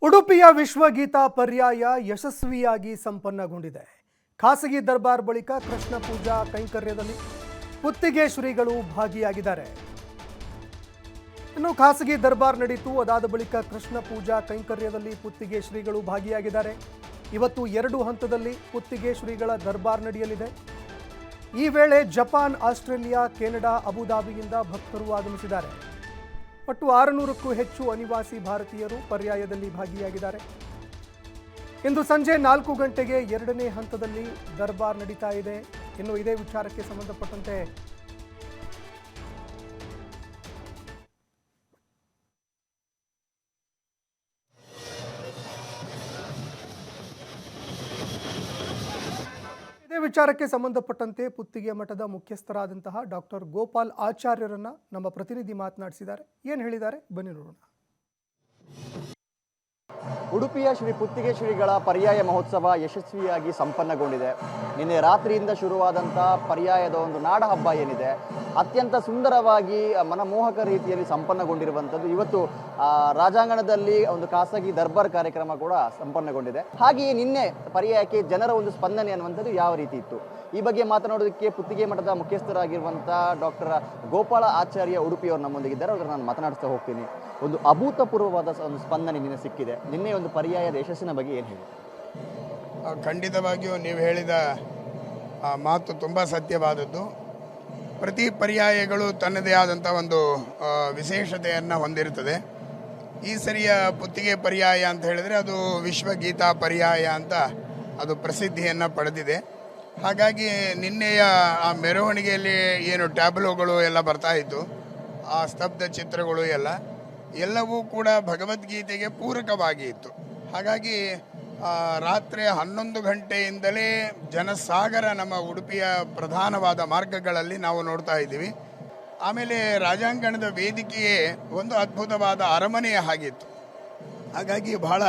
ಉಡುಪಿಯ ವಿಶ್ವಗೀತ ಪರ್ಯಾಯ ಯಶಸ್ವಿಯಾಗಿ ಸಂಪನ್ನಗೊಂಡಿದೆ. ಖಾಸಗಿ ದರ್ಬಾರ್ ಬಳಿಕ ಕೃಷ್ಣ ಪೂಜಾ ಕೈಂಕರ್ಯದಲ್ಲಿ ಪುತ್ತಿಗೆ ಶ್ರೀಗಳು ಭಾಗಿಯಾಗಿದ್ದಾರೆ. ಇನ್ನು ಖಾಸಗಿ ದರ್ಬಾರ್ ನಡೆಯಿತು, ಅದಾದ ಬಳಿಕ ಕೃಷ್ಣ ಪೂಜಾ ಕೈಂಕರ್ಯದಲ್ಲಿ ಪುತ್ತಿಗೆ ಶ್ರೀಗಳು ಭಾಗಿಯಾಗಿದ್ದಾರೆ. ಇವತ್ತು 2 ಹಂತದಲ್ಲಿ ಪುತ್ತಿಗೆ ಶ್ರೀಗಳ ದರ್ಬಾರ್ ನಡೆಯಲಿದೆ. ಈ ವೇಳೆ ಜಪಾನ್, ಆಸ್ಟ್ರೇಲಿಯಾ, ಕೆನಡಾ, ಅಬುಧಾಬಿಯಿಂದ ಭಕ್ತರು ಆಗಮಿಸಿದ್ದಾರೆ. ಒಟ್ಟು 600ಕ್ಕೂ ಹೆಚ್ಚು ಅನಿವಾಸಿ ಭಾರತೀಯರು ಪರ್ಯಾಯದಲ್ಲಿ ಭಾಗಿಯಾಗಿದ್ದಾರೆ. ಇಂದು ಸಂಜೆ 4 ಗಂಟೆಗೆ 2ನೇ ಹಂತದಲ್ಲಿ ದರ್ಬಾರ್ ನಡೀತಾ ಇದೆ. ಇನ್ನು ಇದೇ ವಿಚಾರಕ್ಕೆ ಸಂಬಂಧಪಟ್ಟಂತೆ ಪುತ್ತಿಗೆ ಮಠದ ಮುಖ್ಯಸ್ಥರಾದಂತಹ ಡಾಕ್ಟರ್ ಗೋಪಾಲ್ ಆಚಾರ್ಯರನ್ನ ನಮ್ಮ ಪ್ರತಿನಿಧಿ ಮಾತನಾಡಿಸಿದ್ದಾರೆ. ಏನು ಹೇಳಿದ್ದಾರೆ ಬನ್ನಿ ನೋಡೋಣ. ಉಡುಪಿಯ ಶ್ರೀ ಪುತ್ತಿಗೆ ಶ್ರೀಗಳ ಪರ್ಯಾಯ ಮಹೋತ್ಸವ ಯಶಸ್ವಿಯಾಗಿ ಸಂಪನ್ನಗೊಂಡಿದೆ. ನಿನ್ನೆ ರಾತ್ರಿಯಿಂದ ಶುರುವಾದಂಥ ಪರ್ಯಾಯದ ಒಂದು ನಾಡ ಹಬ್ಬ ಏನಿದೆ ಅತ್ಯಂತ ಸುಂದರವಾಗಿ ಮನಮೋಹಕ ರೀತಿಯಲ್ಲಿ ಸಂಪನ್ನಗೊಂಡಿರುವಂಥದ್ದು. ಇವತ್ತು ರಾಜಾಂಗಣದಲ್ಲಿ ಒಂದು ಖಾಸಗಿ ದರ್ಬಾರ್ ಕಾರ್ಯಕ್ರಮ ಕೂಡ ಸಂಪನ್ನಗೊಂಡಿದೆ. ಹಾಗೆಯೇ ನಿನ್ನೆ ಪರ್ಯಾಯಕ್ಕೆ ಜನರ ಒಂದು ಸ್ಪಂದನೆ ಅನ್ನುವಂಥದ್ದು ಯಾವ ರೀತಿ ಇತ್ತು, ಈ ಬಗ್ಗೆ ಮಾತನಾಡೋದಕ್ಕೆ ಪುತ್ತಿಗೆ ಮಠದ ಮುಖ್ಯಸ್ಥರಾಗಿರುವಂಥ ಡಾಕ್ಟರ್ ಗೋಪಾಲ ಆಚಾರ್ಯ ಉಡುಪಿಯವರು ನಮ್ಮೊಂದಿಗಿದ್ದಾರೆ. ಅವ್ರನ್ನ ನಾನು ಮಾತನಾಡಿಸ್ತಾ ಹೋಗ್ತೀನಿ. ಒಂದು ಅಭೂತಪೂರ್ವವಾದ ಒಂದು ಸ್ಪಂದನೆ ನಿನ್ನೆ ಸಿಕ್ಕಿದೆ. ನಿನ್ನೆ ಒಂದು ಪರ್ಯಾಯದ ಯಶಸ್ಸಿನ ಬಗ್ಗೆ ಏನು ಹೇಳಿ? ಖಂಡಿತವಾಗಿಯೂ ನೀವು ಹೇಳಿದ ಮಾತು ತುಂಬ ಸತ್ಯವಾದದ್ದು. ಪ್ರತಿ ಪರ್ಯಾಯಗಳು ತನ್ನದೇ ಆದಂಥ ಒಂದು ವಿಶೇಷತೆಯನ್ನು ಹೊಂದಿರುತ್ತದೆ. ಈ ಸರಿಯ ಪುತ್ತಿಗೆ ಪರ್ಯಾಯ ಅಂತ ಹೇಳಿದರೆ ಅದು ವಿಶ್ವಗೀತ ಪರ್ಯಾಯ ಅಂತ ಅದು ಪ್ರಸಿದ್ಧಿಯನ್ನು ಪಡೆದಿದೆ. ಹಾಗಾಗಿ ನಿನ್ನೆಯ ಆ ಮೆರವಣಿಗೆಯಲ್ಲಿ ಏನು ಟ್ಯಾಬ್ಲೋಗಳು ಎಲ್ಲ ಬರ್ತಾ ಇತ್ತು, ಆ ಸ್ತಬ್ಧ ಚಿತ್ರಗಳು ಎಲ್ಲವೂ ಕೂಡ ಭಗವದ್ಗೀತೆಗೆ ಪೂರಕವಾಗಿ ಇತ್ತು. ಹಾಗಾಗಿ ರಾತ್ರಿ 11 ಗಂಟೆಯಿಂದಲೇ ಜನಸಾಗರ ನಮ್ಮ ಉಡುಪಿಯ ಪ್ರಧಾನವಾದ ಮಾರ್ಗಗಳಲ್ಲಿ ನಾವು ನೋಡ್ತಾ ಇದ್ದೀವಿ. ಆಮೇಲೆ ರಾಜಾಂಗಣದ ವೇದಿಕೆಯೇ ಒಂದು ಅದ್ಭುತವಾದ ಅರಮನೆಯ ಹಾಗಿತ್ತು. ಹಾಗಾಗಿ ಬಹಳ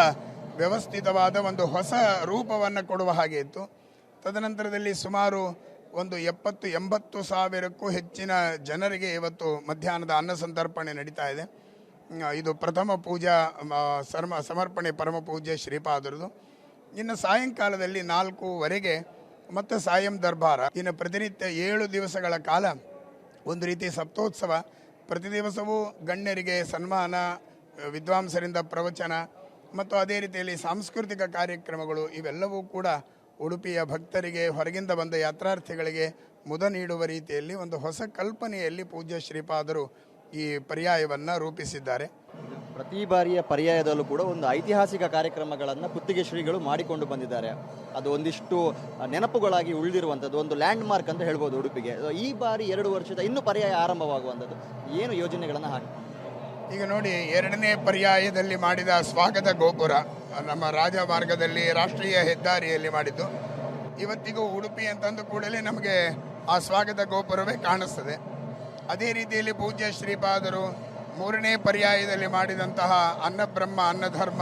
ವ್ಯವಸ್ಥಿತವಾದ ಒಂದು ಹೊಸ ರೂಪವನ್ನು ಕೊಡುವ ಹಾಗೆ ಇತ್ತು. ತದನಂತರದಲ್ಲಿ ಸುಮಾರು ಒಂದು 70-80 ಸಾವಿರಕ್ಕೂ ಹೆಚ್ಚಿನ ಜನರಿಗೆ ಇವತ್ತು ಮಧ್ಯಾಹ್ನದ ಅನ್ನ ಸಂತರ್ಪಣೆ ನಡೀತಾ ಇದೆ. ಇದು ಪ್ರಥಮ ಪೂಜಾ ಸಮರ್ಪಣೆ ಪರಮ ಪೂಜ್ಯ ಶ್ರೀಪಾದರದು. ಇನ್ನು ಸಾಯಂಕಾಲದಲ್ಲಿ 4:00ವರೆಗೆ ಮತ್ತು ಸಾಯಂ ದರ್ಬಾರ. ಇನ್ನು ಪ್ರತಿನಿತ್ಯ 7 ದಿವಸಗಳ ಕಾಲ ಒಂದು ರೀತಿ ಸಪ್ತೋತ್ಸವ. ಪ್ರತಿ ದಿವಸವೂ ಗಣ್ಯರಿಗೆ ಸನ್ಮಾನ, ವಿದ್ವಾಂಸರಿಂದ ಪ್ರವಚನ ಮತ್ತು ಅದೇ ರೀತಿಯಲ್ಲಿ ಸಾಂಸ್ಕೃತಿಕ ಕಾರ್ಯಕ್ರಮಗಳು ಇವೆಲ್ಲವೂ ಕೂಡ ಉಡುಪಿಯ ಭಕ್ತರಿಗೆ, ಹೊರಗಿಂದ ಬಂದ ಯಾತ್ರಾರ್ಥಿಗಳಿಗೆ ಮುದ ನೀಡುವ ರೀತಿಯಲ್ಲಿ ಒಂದು ಹೊಸ ಕಲ್ಪನೆಯಲ್ಲಿ ಪೂಜ್ಯ ಶ್ರೀಪಾದರು ಈ ಪರ್ಯಾಯವನ್ನು ರೂಪಿಸಿದ್ದಾರೆ. ಪ್ರತಿ ಬಾರಿಯ ಪರ್ಯಾಯದಲ್ಲೂ ಕೂಡ ಒಂದು ಐತಿಹಾಸಿಕ ಕಾರ್ಯಕ್ರಮಗಳನ್ನು ಪುತ್ತಿಗೆ ಶ್ರೀಗಳು ಮಾಡಿಕೊಂಡು ಬಂದಿದ್ದಾರೆ. ಅದು ಒಂದಿಷ್ಟು ನೆನಪುಗಳಾಗಿ ಉಳಿದಿರುವಂಥದ್ದು, ಒಂದು ಲ್ಯಾಂಡ್ ಮಾರ್ಕ್ ಅಂತ ಹೇಳ್ಬೋದು ಉಡುಪಿಗೆ. ಈ ಬಾರಿ 2 ವರ್ಷದ ಇನ್ನೂ ಪರ್ಯಾಯ ಆರಂಭವಾಗುವಂಥದ್ದು ಏನು ಯೋಜನೆಗಳನ್ನು ಹಾಕಿ? ಈಗ ನೋಡಿ, 2ನೇ ಪರ್ಯಾಯದಲ್ಲಿ ಮಾಡಿದ ಸ್ವಾಗತ ಗೋಪುರ ನಮ್ಮ ರಾಜಮಾರ್ಗದಲ್ಲಿ ರಾಷ್ಟ್ರೀಯ ಹೆದ್ದಾರಿಯಲ್ಲಿ ಮಾಡಿದ್ದು. ಇವತ್ತಿಗೂ ಉಡುಪಿ ಅಂತಂದು ಕೂಡಲೇ ನಮಗೆ ಆ ಸ್ವಾಗತ ಗೋಪುರವೇ ಕಾಣಿಸ್ತದೆ. ಅದೇ ರೀತಿಯಲ್ಲಿ ಪೂಜ್ಯ ಶ್ರೀಪಾದರು 3ನೇ ಪರ್ಯಾಯದಲ್ಲಿ ಮಾಡಿದಂತಹ ಅನ್ನಬ್ರಹ್ಮ, ಅನ್ನಧರ್ಮ,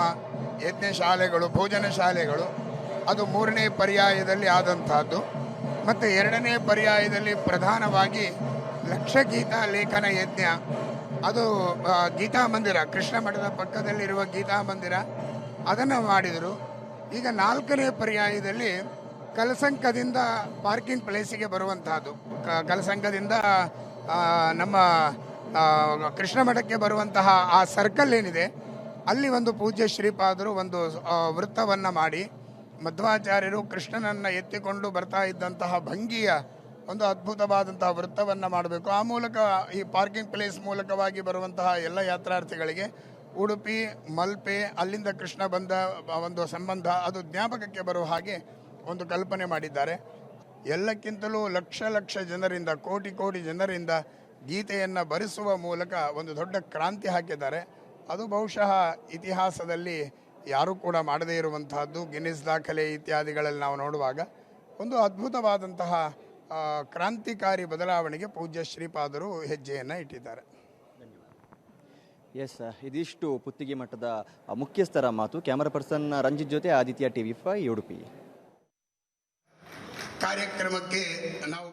ಯಜ್ಞ ಶಾಲೆಗಳು, ಭೋಜನ ಶಾಲೆಗಳು ಅದು 3ನೇ ಪರ್ಯಾಯದಲ್ಲಿ ಆದಂತಹದ್ದು. ಮತ್ತು 2ನೇ ಪರ್ಯಾಯದಲ್ಲಿ ಪ್ರಧಾನವಾಗಿ ಲಕ್ಷಗೀತ ಲೇಖನ ಯಜ್ಞ, ಅದು ಗೀತಾ ಮಂದಿರ, ಕೃಷ್ಣ ಮಠದ ಪಕ್ಕದಲ್ಲಿರುವ ಗೀತಾ ಮಂದಿರ ಅದನ್ನು ಮಾಡಿದರು. ಈಗ 4ನೇ ಪರ್ಯಾಯದಲ್ಲಿ ಕಲಸಂಕದಿಂದ ಪಾರ್ಕಿಂಗ್ ಪ್ಲೇಸಿಗೆ ಬರುವಂತಹದ್ದು, ಕಲಸಂಕದಿಂದ ನಮ್ಮ ಕೃಷ್ಣ ಮಠಕ್ಕೆ ಬರುವಂತಹ ಆ ಸರ್ಕಲ್ ಏನಿದೆ ಅಲ್ಲಿ ಒಂದು ಪೂಜ್ಯ ಶ್ರೀಪಾದರು ಒಂದು ವೃತ್ತವನ್ನು ಮಾಡಿ, ಮಧ್ವಾಚಾರ್ಯರು ಕೃಷ್ಣನನ್ನು ಎತ್ತಿಕೊಂಡು ಬರ್ತಾ ಇದ್ದಂತಹ ಭಂಗಿಯ ಒಂದು ಅದ್ಭುತವಾದಂತಹ ವೃತ್ತವನ್ನು ಮಾಡಬೇಕು. ಆ ಮೂಲಕ ಈ ಪಾರ್ಕಿಂಗ್ ಪ್ಲೇಸ್ ಮೂಲಕವಾಗಿ ಬರುವಂತಹ ಎಲ್ಲ ಯಾತ್ರಾರ್ಥಿಗಳಿಗೆ ಉಡುಪಿ, ಮಲ್ಪೆ, ಅಲ್ಲಿಂದ ಕೃಷ್ಣ ಬಂದ ಒಂದು ಸಂಬಂಧ ಅದು ಜ್ಞಾಪಕಕ್ಕೆ ಬರುವ ಹಾಗೆ ಒಂದು ಕಲ್ಪನೆ ಮಾಡಿದ್ದಾರೆ. ಎಲ್ಲಕ್ಕಿಂತಲೂ ಲಕ್ಷ ಜನರಿಂದ, ಕೋಟಿ ಜನರಿಂದ ಗೀತೆಯನ್ನು ಬರೆಸುವ ಮೂಲಕ ಒಂದು ದೊಡ್ಡ ಕ್ರಾಂತಿ ಹಾಕಿದ್ದಾರೆ. ಅದು ಬಹುಶಃ ಇತಿಹಾಸದಲ್ಲಿ ಯಾರೂ ಕೂಡ ಮಾಡದೇ ಇರುವಂತಹದ್ದು. ಗಿನ್ನಿಸ್ ದಾಖಲೆ ಇತ್ಯಾದಿಗಳಲ್ಲಿ ನಾವು ನೋಡುವಾಗ ಒಂದು ಅದ್ಭುತವಾದಂತಹ ಕ್ರಾಂತಿಕಾರಿ ಬದಲಾವಣೆಗೆ ಪೂಜ್ಯ ಶ್ರೀಪಾದರು ಹೆಜ್ಜೆಯನ್ನು ಇಟ್ಟಿದ್ದಾರೆ. ಎಸ್, ಇದಿಷ್ಟು ಪುತ್ತಿಗೆ ಮಠದ ಮುಖ್ಯಸ್ಥರ ಮಾತು. ಕ್ಯಾಮರಾ ಪರ್ಸನ್ ರಂಜಿತ್ ಜೊತೆ ಆದಿತ್ಯ TV5 ಉಡುಪಿ. ಕಾರ್ಯಕ್ರಮಕ್ಕೆ ನಾವು